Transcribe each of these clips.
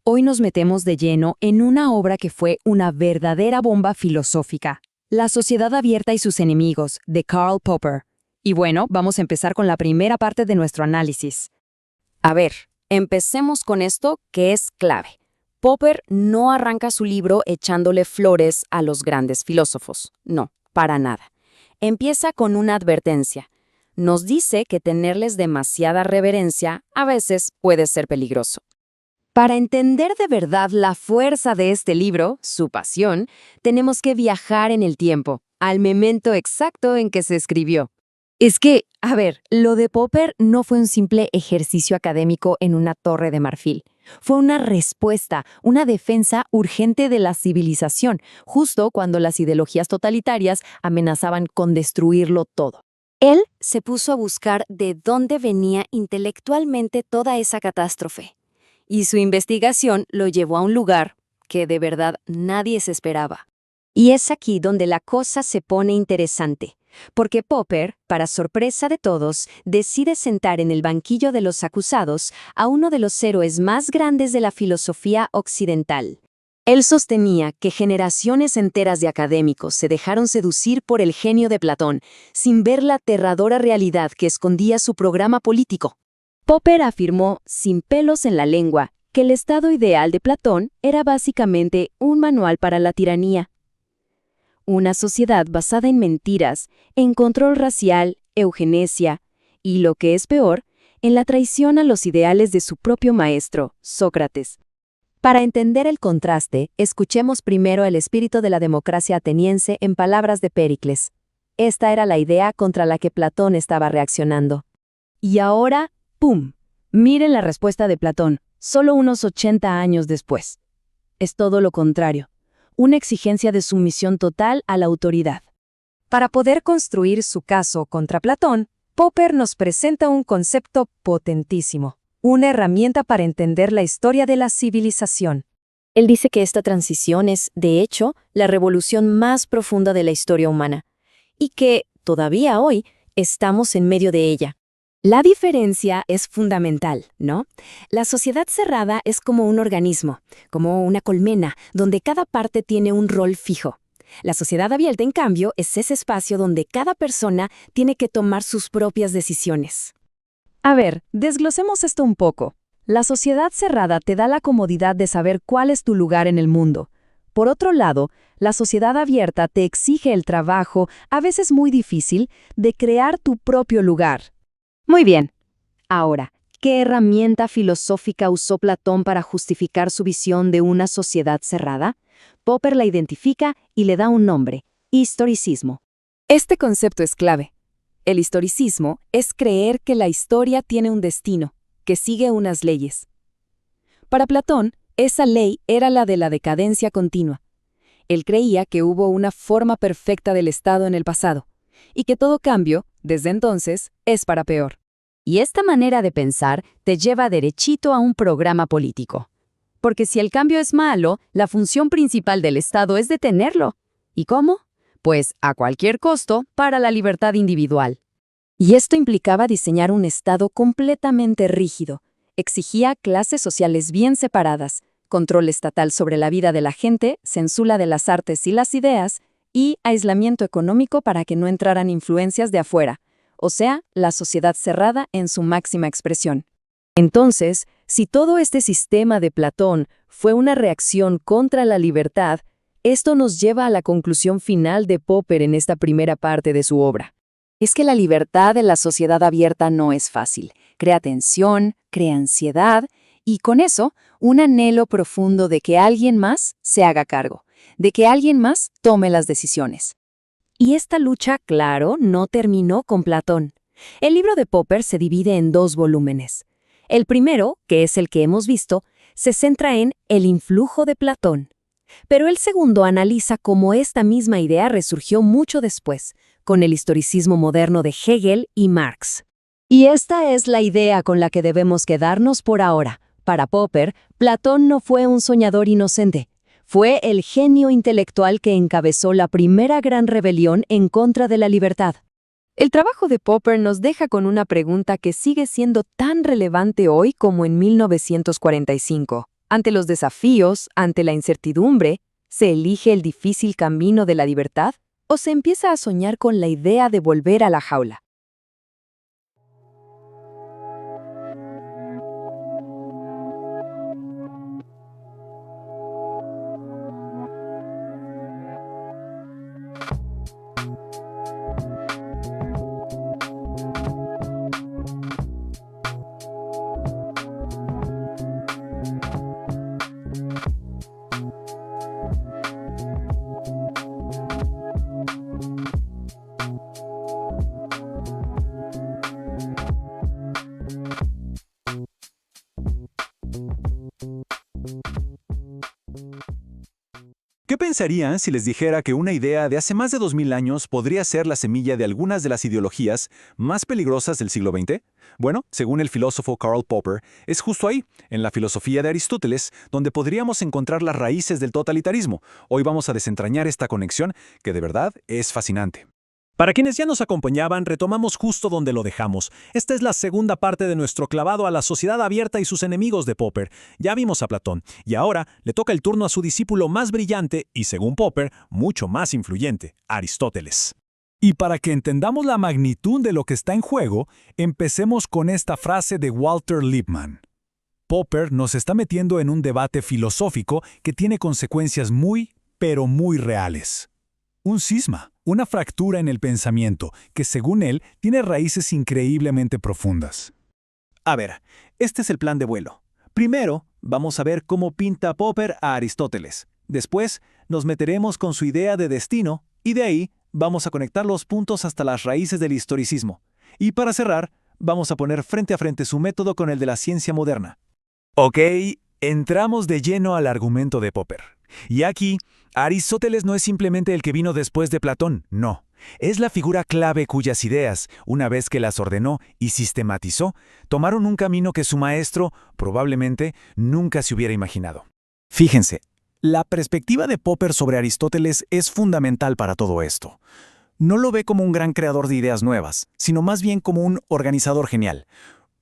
Hoy nos metemos de lleno en una obra que fue una verdadera bomba filosófica, La sociedad abierta y sus enemigos, de Karl Popper. Y bueno, vamos a empezar con la primera parte de nuestro análisis. A ver, empecemos con esto que es clave. Popper no arranca su libro echándole flores a los grandes filósofos. No, para nada. Empieza con una advertencia. Nos dice que tenerles demasiada reverencia a veces puede ser peligroso. Para entender de verdad la fuerza de este libro, su pasión, tenemos que viajar en el tiempo, al momento exacto en que se escribió. Es que, a ver, lo de Popper no fue un simple ejercicio académico en una torre de marfil. Fue una respuesta, una defensa urgente de la civilización, justo cuando las ideologías totalitarias amenazaban con destruirlo todo. Él se puso a buscar de dónde venía intelectualmente toda esa catástrofe. Y su investigación lo llevó a un lugar que de verdad nadie se esperaba. Y es aquí donde la cosa se pone interesante, porque Popper, para sorpresa de todos, decide sentar en el banquillo de los acusados a uno de los héroes más grandes de la filosofía occidental. Él sostenía que generaciones enteras de académicos se dejaron seducir por el genio de Platón, sin ver la aterradora realidad que escondía su programa político. Popper afirmó, sin pelos en la lengua, que el estado ideal de Platón era básicamente un manual para la tiranía. Una sociedad basada en mentiras, en control racial, eugenesia y, lo que es peor, en la traición a los ideales de su propio maestro, Sócrates. Para entender el contraste, escuchemos primero el espíritu de la democracia ateniense en palabras de Péricles. Esta era la idea contra la que Platón estaba reaccionando. Y ahora, ¡pum! Miren la respuesta de Platón, solo unos 80 años después. Es todo lo contrario. Una exigencia de sumisión total a la autoridad. Para poder construir su caso contra Platón, Popper nos presenta un concepto potentísimo, una herramienta para entender la historia de la civilización. Él dice que esta transición es, de hecho, la revolución más profunda de la historia humana, y que, todavía hoy, estamos en medio de ella. La diferencia es fundamental, ¿no? La sociedad cerrada es como un organismo, como una colmena, donde cada parte tiene un rol fijo. La sociedad abierta, en cambio, es ese espacio donde cada persona tiene que tomar sus propias decisiones. A ver, desglosemos esto un poco. La sociedad cerrada te da la comodidad de saber cuál es tu lugar en el mundo. Por otro lado, la sociedad abierta te exige el trabajo, a veces muy difícil, de crear tu propio lugar. Muy bien. Ahora, ¿qué herramienta filosófica usó Platón para justificar su visión de una sociedad cerrada? Popper la identifica y le da un nombre: historicismo. Este concepto es clave. El historicismo es creer que la historia tiene un destino, que sigue unas leyes. Para Platón, esa ley era la de la decadencia continua. Él creía que hubo una forma perfecta del Estado en el pasado, y que todo cambio, desde entonces, es para peor. Y esta manera de pensar te lleva derechito a un programa político. Porque si el cambio es malo, la función principal del Estado es detenerlo. ¿Y cómo? Pues a cualquier costo para la libertad individual. Y esto implicaba diseñar un Estado completamente rígido. Exigía clases sociales bien separadas, control estatal sobre la vida de la gente, censura de las artes y las ideas, y aislamiento económico para que no entraran influencias de afuera, o sea, la sociedad cerrada en su máxima expresión. Entonces, si todo este sistema de Platón fue una reacción contra la libertad, esto nos lleva a la conclusión final de Popper en esta primera parte de su obra. Es que la libertad en la sociedad abierta no es fácil. Crea tensión, crea ansiedad, y con eso, un anhelo profundo de que alguien más se haga cargo, de que alguien más tome las decisiones. Y esta lucha, claro, no terminó con Platón. El libro de Popper se divide en 2 volúmenes. El primero, que es el que hemos visto, se centra en el influjo de Platón. Pero el segundo analiza cómo esta misma idea resurgió mucho después, con el historicismo moderno de Hegel y Marx. Y esta es la idea con la que debemos quedarnos por ahora. Para Popper, Platón no fue un soñador inocente. Fue el genio intelectual que encabezó la primera gran rebelión en contra de la libertad. El trabajo de Popper nos deja con una pregunta que sigue siendo tan relevante hoy como en 1945. Ante los desafíos, ante la incertidumbre, ¿se elige el difícil camino de la libertad o se empieza a soñar con la idea de volver a la jaula? ¿Qué pensarían si les dijera que una idea de hace más de 2000 años podría ser la semilla de algunas de las ideologías más peligrosas del siglo XX? Bueno, según el filósofo Karl Popper, es justo ahí, en la filosofía de Aristóteles, donde podríamos encontrar las raíces del totalitarismo. Hoy vamos a desentrañar esta conexión que de verdad es fascinante. Para quienes ya nos acompañaban, retomamos justo donde lo dejamos. Esta es la segunda parte de nuestro clavado a la sociedad abierta y sus enemigos de Popper. Ya vimos a Platón, y ahora le toca el turno a su discípulo más brillante y, según Popper, mucho más influyente, Aristóteles. Y para que entendamos la magnitud de lo que está en juego, empecemos con esta frase de Walter Lippmann. Popper nos está metiendo en un debate filosófico que tiene consecuencias muy, pero muy reales. Un cisma, una fractura en el pensamiento que, según él, tiene raíces increíblemente profundas. A ver, este es el plan de vuelo. Primero, vamos a ver cómo pinta Popper a Aristóteles. Después, nos meteremos con su idea de destino y de ahí vamos a conectar los puntos hasta las raíces del historicismo. Y para cerrar, vamos a poner frente a frente su método con el de la ciencia moderna. Ok, entramos de lleno al argumento de Popper. Y aquí, Aristóteles no es simplemente el que vino después de Platón, no. Es la figura clave cuyas ideas, una vez que las ordenó y sistematizó, tomaron un camino que su maestro, probablemente, nunca se hubiera imaginado. Fíjense, la perspectiva de Popper sobre Aristóteles es fundamental para todo esto. No lo ve como un gran creador de ideas nuevas, sino más bien como un organizador genial.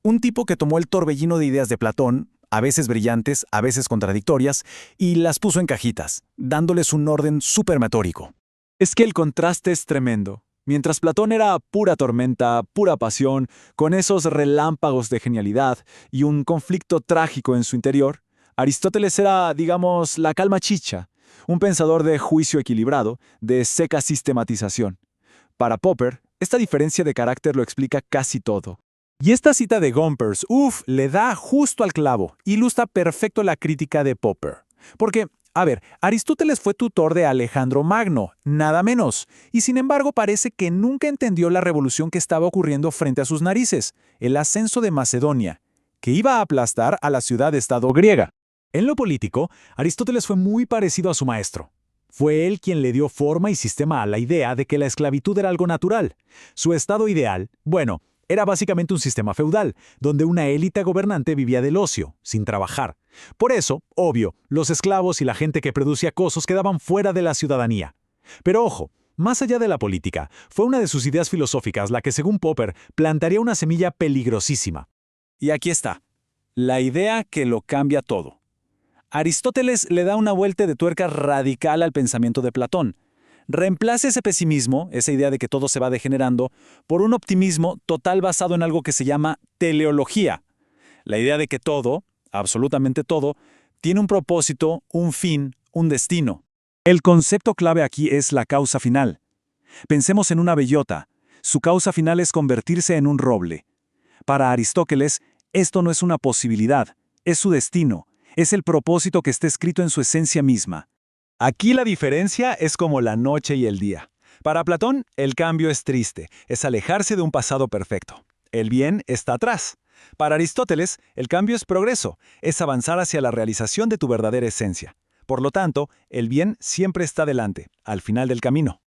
Un tipo que tomó el torbellino de ideas de Platón, a veces brillantes, a veces contradictorias, y las puso en cajitas, dándoles un orden supermetórico. Es que el contraste es tremendo. Mientras Platón era pura tormenta, pura pasión, con esos relámpagos de genialidad y un conflicto trágico en su interior, Aristóteles era, digamos, la calma chicha, un pensador de juicio equilibrado, de seca sistematización. Para Popper, esta diferencia de carácter lo explica casi todo. Y esta cita de Gompers, le da justo al clavo, ilustra perfecto la crítica de Popper. Porque, a ver, Aristóteles fue tutor de Alejandro Magno, nada menos, y sin embargo parece que nunca entendió la revolución que estaba ocurriendo frente a sus narices, el ascenso de Macedonia, que iba a aplastar a la ciudad-estado griega. En lo político, Aristóteles fue muy parecido a su maestro. Fue él quien le dio forma y sistema a la idea de que la esclavitud era algo natural. Su estado ideal, era básicamente un sistema feudal, donde una élite gobernante vivía del ocio, sin trabajar. Por eso, obvio, los esclavos y la gente que producía cosas quedaban fuera de la ciudadanía. Pero ojo, más allá de la política, fue una de sus ideas filosóficas la que, según Popper, plantaría una semilla peligrosísima. Y aquí está, la idea que lo cambia todo. Aristóteles le da una vuelta de tuerca radical al pensamiento de Platón. Reemplaza ese pesimismo, esa idea de que todo se va degenerando, por un optimismo total basado en algo que se llama teleología. La idea de que todo, absolutamente todo, tiene un propósito, un fin, un destino. El concepto clave aquí es la causa final. Pensemos en una bellota. Su causa final es convertirse en un roble. Para Aristóteles, esto no es una posibilidad, es su destino, es el propósito que está escrito en su esencia misma. Aquí la diferencia es como la noche y el día. Para Platón, el cambio es triste, es alejarse de un pasado perfecto. El bien está atrás. Para Aristóteles, el cambio es progreso, es avanzar hacia la realización de tu verdadera esencia. Por lo tanto, el bien siempre está delante, al final del camino.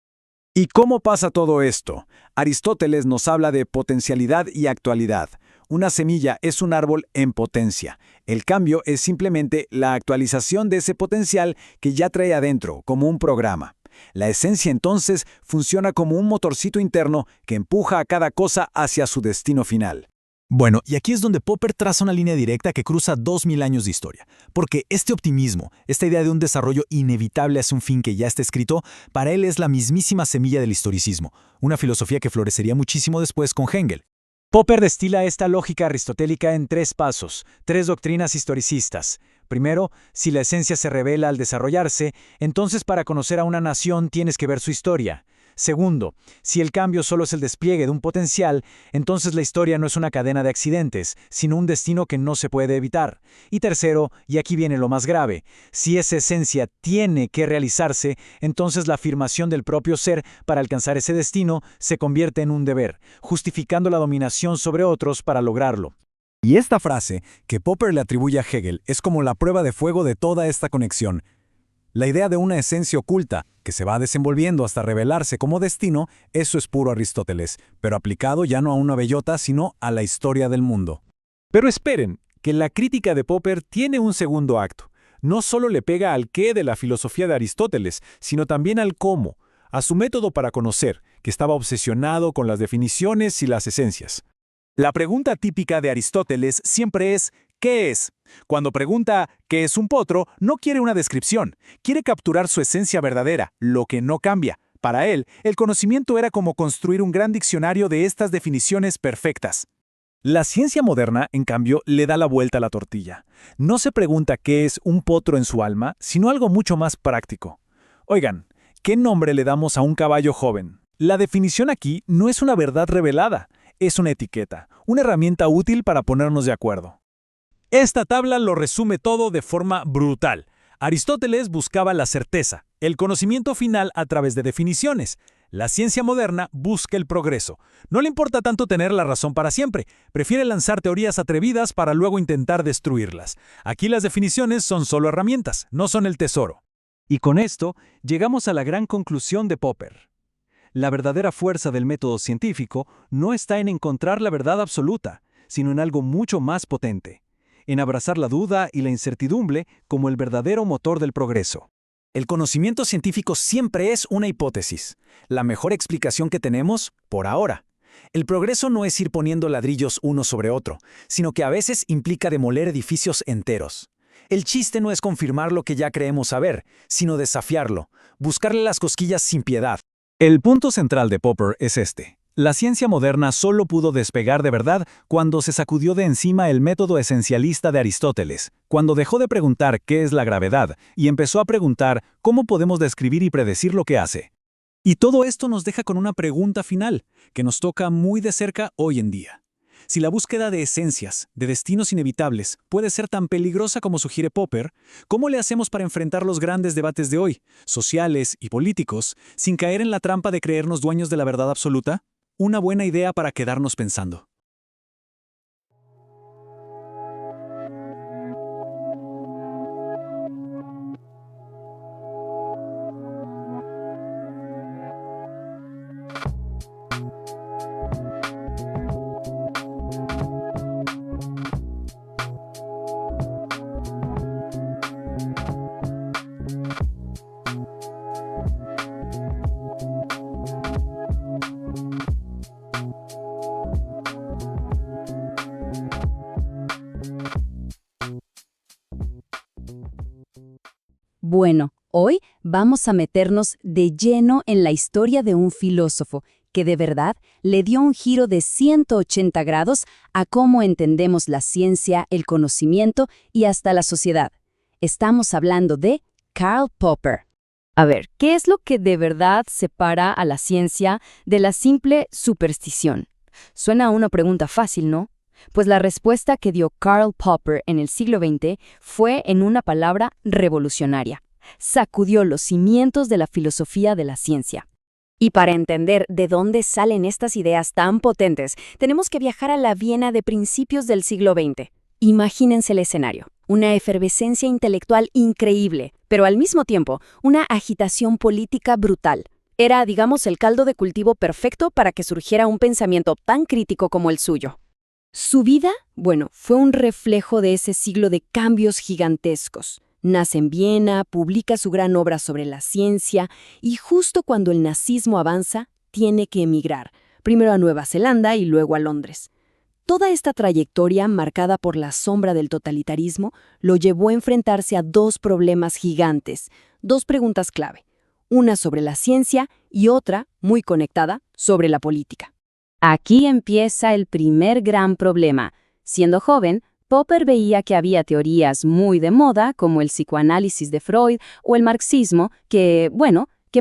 ¿Y cómo pasa todo esto? Aristóteles nos habla de potencialidad y actualidad. Una semilla es un árbol en potencia. El cambio es simplemente la actualización de ese potencial que ya trae adentro, como un programa. La esencia entonces funciona como un motorcito interno que empuja a cada cosa hacia su destino final. Bueno, y aquí es donde Popper traza una línea directa que cruza 2000 años de historia. Porque este optimismo, esta idea de un desarrollo inevitable hacia un fin que ya está escrito, para él es la mismísima semilla del historicismo, una filosofía que florecería muchísimo después con Hegel. Popper destila esta lógica aristotélica en 3 pasos, 3 doctrinas historicistas. Primero, si la esencia se revela al desarrollarse, entonces para conocer a una nación tienes que ver su historia. Segundo, si el cambio solo es el despliegue de un potencial, entonces la historia no es una cadena de accidentes, sino un destino que no se puede evitar. Y tercero, y aquí viene lo más grave, si esa esencia tiene que realizarse, entonces la afirmación del propio ser para alcanzar ese destino se convierte en un deber, justificando la dominación sobre otros para lograrlo. Y esta frase, que Popper le atribuye a Hegel, es como la prueba de fuego de toda esta conexión. La idea de una esencia oculta, que se va desenvolviendo hasta revelarse como destino, eso es puro Aristóteles, pero aplicado ya no a una bellota, sino a la historia del mundo. Pero esperen, que la crítica de Popper tiene un segundo acto. No solo le pega al qué de la filosofía de Aristóteles, sino también al cómo, a su método para conocer, que estaba obsesionado con las definiciones y las esencias. La pregunta típica de Aristóteles siempre es ¿qué es? Cuando pregunta ¿qué es un potro? No quiere una descripción, quiere capturar su esencia verdadera, lo que no cambia. Para él, el conocimiento era como construir un gran diccionario de estas definiciones perfectas. La ciencia moderna, en cambio, le da la vuelta a la tortilla. No se pregunta qué es un potro en su alma, sino algo mucho más práctico. Oigan, ¿qué nombre le damos a un caballo joven? La definición aquí no es una verdad revelada, es una etiqueta, una herramienta útil para ponernos de acuerdo. Esta tabla lo resume todo de forma brutal. Aristóteles buscaba la certeza, el conocimiento final a través de definiciones. La ciencia moderna busca el progreso. No le importa tanto tener la razón para siempre, prefiere lanzar teorías atrevidas para luego intentar destruirlas. Aquí las definiciones son solo herramientas, no son el tesoro. Y con esto, llegamos a la gran conclusión de Popper. La verdadera fuerza del método científico no está en encontrar la verdad absoluta, sino en algo mucho más potente, en abrazar la duda y la incertidumbre como el verdadero motor del progreso. El conocimiento científico siempre es una hipótesis, la mejor explicación que tenemos por ahora. El progreso no es ir poniendo ladrillos uno sobre otro, sino que a veces implica demoler edificios enteros. El chiste no es confirmar lo que ya creemos saber, sino desafiarlo, buscarle las cosquillas sin piedad. El punto central de Popper es este. La ciencia moderna solo pudo despegar de verdad cuando se sacudió de encima el método esencialista de Aristóteles, cuando dejó de preguntar qué es la gravedad y empezó a preguntar cómo podemos describir y predecir lo que hace. Y todo esto nos deja con una pregunta final, que nos toca muy de cerca hoy en día. Si la búsqueda de esencias, de destinos inevitables, puede ser tan peligrosa como sugiere Popper, ¿cómo le hacemos para enfrentar los grandes debates de hoy, sociales y políticos, sin caer en la trampa de creernos dueños de la verdad absoluta? Una buena idea para quedarnos pensando. Bueno, hoy vamos a meternos de lleno en la historia de un filósofo que de verdad le dio un giro de 180 grados a cómo entendemos la ciencia, el conocimiento y hasta la sociedad. Estamos hablando de Karl Popper. A ver, ¿qué es lo que de verdad separa a la ciencia de la simple superstición? Suena a una pregunta fácil, ¿no? Pues la respuesta que dio Karl Popper en el siglo XX fue en una palabra revolucionaria. Sacudió los cimientos de la filosofía de la ciencia. Y para entender de dónde salen estas ideas tan potentes, tenemos que viajar a la Viena de principios del siglo XX. Imagínense el escenario. Una efervescencia intelectual increíble, pero al mismo tiempo una agitación política brutal. Era, digamos, el caldo de cultivo perfecto para que surgiera un pensamiento tan crítico como el suyo. Su vida, bueno, fue un reflejo de ese siglo de cambios gigantescos. Nace en Viena, publica su gran obra sobre la ciencia y justo cuando el nazismo avanza, tiene que emigrar, primero a Nueva Zelanda y luego a Londres. Toda esta trayectoria, marcada por la sombra del totalitarismo, lo llevó a enfrentarse a dos problemas gigantes, dos preguntas clave, una sobre la ciencia y otra, muy conectada, sobre la política. Aquí empieza el primer gran problema. Siendo joven, Popper veía que había teorías muy de moda, como el psicoanálisis de Freud o el marxismo, que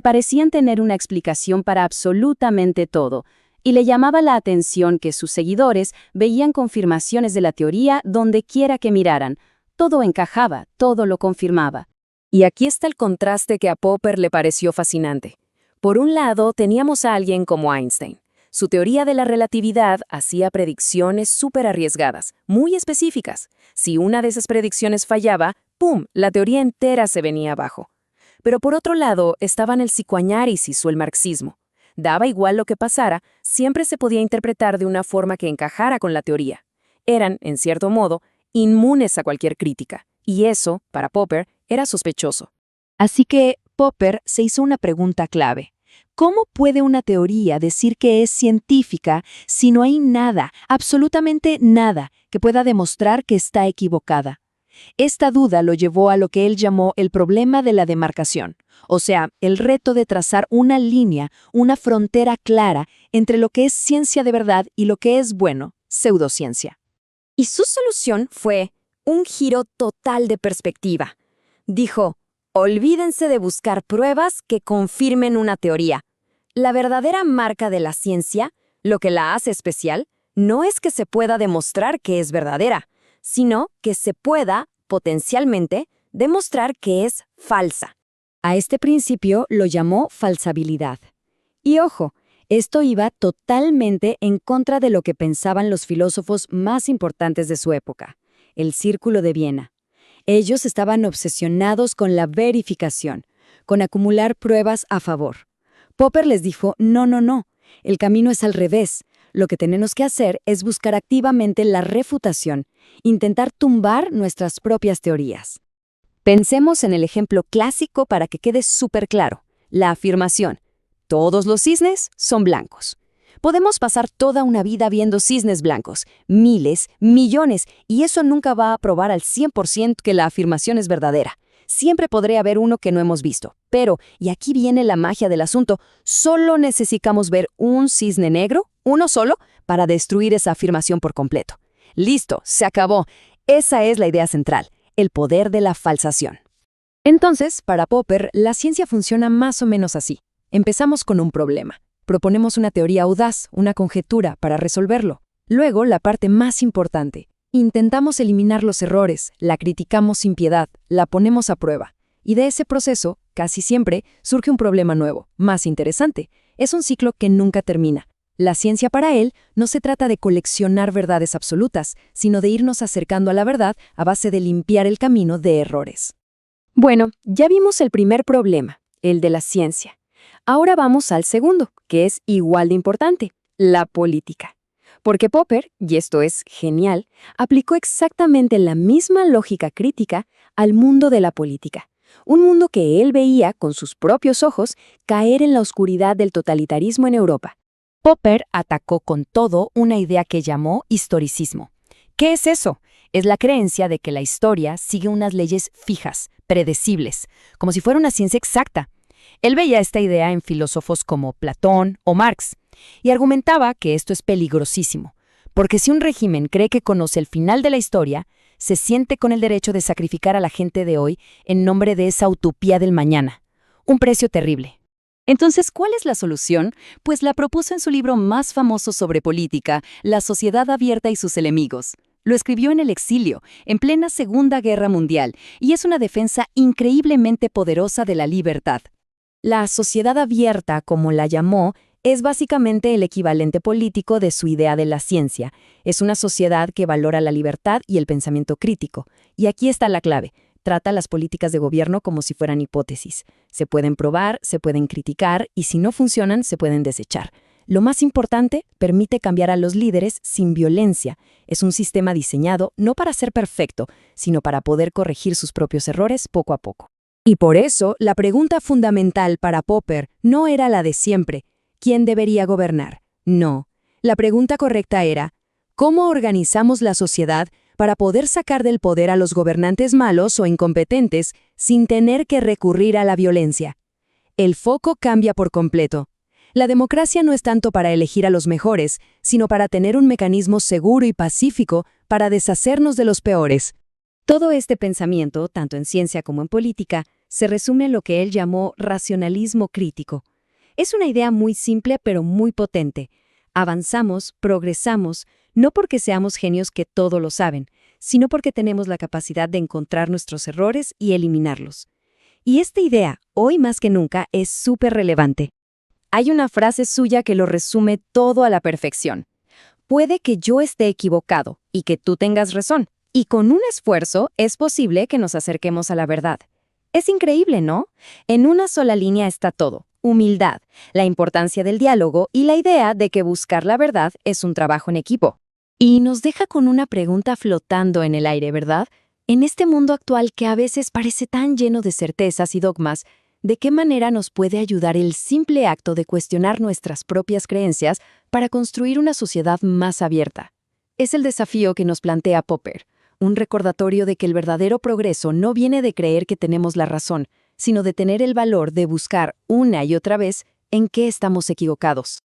parecían tener una explicación para absolutamente todo, y le llamaba la atención que sus seguidores veían confirmaciones de la teoría donde quiera que miraran. Todo encajaba, todo lo confirmaba. Y aquí está el contraste que a Popper le pareció fascinante. Por un lado, teníamos a alguien como Einstein. Su teoría de la relatividad hacía predicciones súper arriesgadas, muy específicas. Si una de esas predicciones fallaba, ¡pum!, la teoría entera se venía abajo. Pero por otro lado, estaban el psicoanálisis o el marxismo. Daba igual lo que pasara, siempre se podía interpretar de una forma que encajara con la teoría. Eran, en cierto modo, inmunes a cualquier crítica, y eso, para Popper, era sospechoso. Así que Popper se hizo una pregunta clave. ¿Cómo puede una teoría decir que es científica si no hay nada, absolutamente nada, que pueda demostrar que está equivocada? Esta duda lo llevó a lo que él llamó el problema de la demarcación, o sea, el reto de trazar una línea, una frontera clara entre lo que es ciencia de verdad y lo que es, pseudociencia. Y su solución fue un giro total de perspectiva. Dijo, olvídense de buscar pruebas que confirmen una teoría. La verdadera marca de la ciencia, lo que la hace especial, no es que se pueda demostrar que es verdadera, sino que se pueda, potencialmente, demostrar que es falsa. A este principio lo llamó falsabilidad. Y ojo, esto iba totalmente en contra de lo que pensaban los filósofos más importantes de su época, el Círculo de Viena. Ellos estaban obsesionados con la verificación, con acumular pruebas a favor. Popper les dijo, no, el camino es al revés. Lo que tenemos que hacer es buscar activamente la refutación, intentar tumbar nuestras propias teorías. Pensemos en el ejemplo clásico para que quede súper claro, la afirmación. Todos los cisnes son blancos. Podemos pasar toda una vida viendo cisnes blancos, miles, millones, y eso nunca va a probar al 100% que la afirmación es verdadera. Siempre podría haber uno que no hemos visto. Pero, y aquí viene la magia del asunto, solo necesitamos ver un cisne negro, uno solo, para destruir esa afirmación por completo. Listo, se acabó. Esa es la idea central, el poder de la falsación. Entonces, para Popper, la ciencia funciona más o menos así. Empezamos con un problema. Proponemos una teoría audaz, una conjetura, para resolverlo. Luego, la parte más importante. Intentamos eliminar los errores, la criticamos sin piedad, la ponemos a prueba. Y de ese proceso, casi siempre, surge un problema nuevo, más interesante. Es un ciclo que nunca termina. La ciencia para él no se trata de coleccionar verdades absolutas, sino de irnos acercando a la verdad a base de limpiar el camino de errores. Bueno, ya vimos el primer problema, el de la ciencia. Ahora vamos al segundo, que es igual de importante, la política. Porque Popper, y esto es genial, aplicó exactamente la misma lógica crítica al mundo de la política. Un mundo que él veía con sus propios ojos caer en la oscuridad del totalitarismo en Europa. Popper atacó con todo una idea que llamó historicismo. ¿Qué es eso? Es la creencia de que la historia sigue unas leyes fijas, predecibles, como si fuera una ciencia exacta. Él veía esta idea en filósofos como Platón o Marx, y argumentaba que esto es peligrosísimo, porque si un régimen cree que conoce el final de la historia, se siente con el derecho de sacrificar a la gente de hoy en nombre de esa utopía del mañana. Un precio terrible. Entonces, ¿cuál es la solución? Pues la propuso en su libro más famoso sobre política, La sociedad abierta y sus enemigos. Lo escribió en el exilio, en plena Segunda Guerra Mundial, y es una defensa increíblemente poderosa de la libertad. La sociedad abierta, como la llamó, es básicamente el equivalente político de su idea de la ciencia. Es una sociedad que valora la libertad y el pensamiento crítico. Y aquí está la clave. Trata las políticas de gobierno como si fueran hipótesis. Se pueden probar, se pueden criticar y si no funcionan, se pueden desechar. Lo más importante, permite cambiar a los líderes sin violencia. Es un sistema diseñado no para ser perfecto, sino para poder corregir sus propios errores poco a poco. Y por eso, la pregunta fundamental para Popper no era la de siempre. ¿Quién debería gobernar? No. La pregunta correcta era, cómo organizamos la sociedad para poder sacar del poder a los gobernantes malos o incompetentes sin tener que recurrir a la violencia. El foco cambia por completo. La democracia no es tanto para elegir a los mejores, sino para tener un mecanismo seguro y pacífico para deshacernos de los peores. Todo este pensamiento, tanto en ciencia como en política, se resume en lo que él llamó racionalismo crítico. Es una idea muy simple pero muy potente. Avanzamos, progresamos, no porque seamos genios que todo lo saben, sino porque tenemos la capacidad de encontrar nuestros errores y eliminarlos. Y esta idea, hoy más que nunca, es súper relevante. Hay una frase suya que lo resume todo a la perfección. Puede que yo esté equivocado y que tú tengas razón, y con un esfuerzo es posible que nos acerquemos a la verdad. Es increíble, ¿no? En una sola línea está todo. Humildad, la importancia del diálogo y la idea de que buscar la verdad es un trabajo en equipo. Y nos deja con una pregunta flotando en el aire, ¿verdad? En este mundo actual que a veces parece tan lleno de certezas y dogmas, ¿de qué manera nos puede ayudar el simple acto de cuestionar nuestras propias creencias para construir una sociedad más abierta? Es el desafío que nos plantea Popper, un recordatorio de que el verdadero progreso no viene de creer que tenemos la razón, sino de tener el valor de buscar una y otra vez en qué estamos equivocados.